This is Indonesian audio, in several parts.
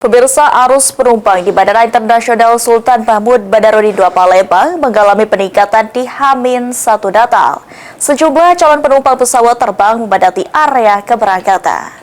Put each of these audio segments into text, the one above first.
Pemirsa, arus penumpang di Bandara Internasional Sultan Mahmud Badarudin II Palembang mengalami peningkatan di H-1 Natal. Sejumlah calon penumpang pesawat terbang memadati area keberangkatan.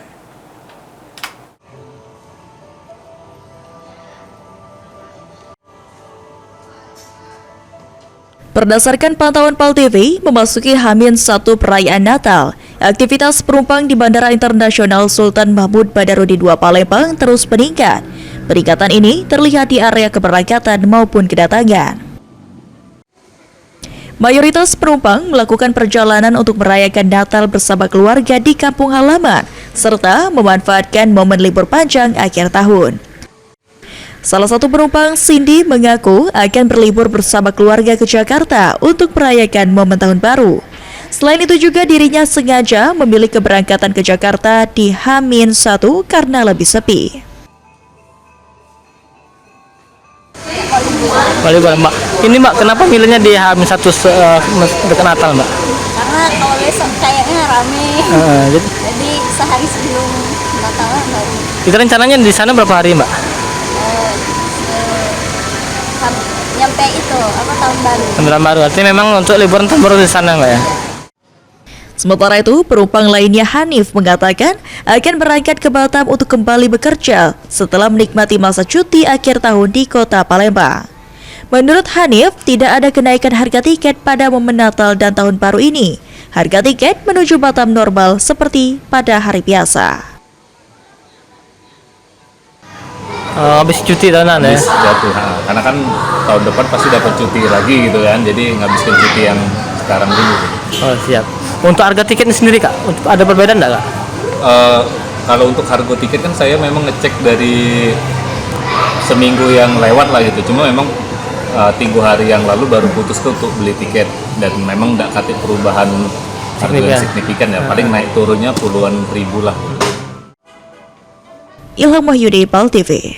Berdasarkan pantauan PAL TV, memasuki H-1 perayaan Natal, aktivitas penumpang di Bandara Internasional Sultan Mahmud Badarudin II Palembang terus meningkat. Peningkatan ini terlihat di area keberangkatan maupun kedatangan. Mayoritas penumpang melakukan perjalanan untuk merayakan Natal bersama keluarga di kampung halaman, serta memanfaatkan momen libur panjang akhir tahun. Salah satu penumpang, Cindy, mengaku akan berlibur bersama keluarga ke Jakarta untuk merayakan momen tahun baru. Selain itu juga dirinya sengaja memilih keberangkatan ke Jakarta di H-1 karena lebih sepi. Mbak, ini Mbak, kenapa milihnya di H-1 dekat Natal, Mbak? Karena kalau besok kayaknya rame, jadi sehari sebelum Natal baru. Itu rencananya di sana berapa hari, Mbak? Nyampe itu tahun baru. Tahun baru, artinya memang untuk liburan tahun baru di sana, Mbak ya? Sementara itu, penumpang lainnya Hanif mengatakan akan berangkat ke Batam untuk kembali bekerja setelah menikmati masa cuti akhir tahun di kota Palembang. Menurut Hanif, tidak ada kenaikan harga tiket pada momen Natal dan Tahun Baru ini. Harga tiket menuju Batam normal seperti pada hari biasa. Habis cuti tahunan ya? Habis jatuh, karena kan tahun depan pasti dapat cuti lagi gitu kan, jadi ngabiskan cuti yang sekarang dulu. Oh siap. Untuk harga tiketnya sendiri Kak, ada perbedaan nggak Kak? Kalau untuk harga tiket kan saya memang ngecek dari seminggu yang lewat lah gitu, cuma memang 3 hari yang lalu baru putus untuk beli tiket, dan memang nggak kate perubahan harga yang signifikan ya, paling naik turunnya puluhan ribu lah. Ilham Wahyudi, PAL TV.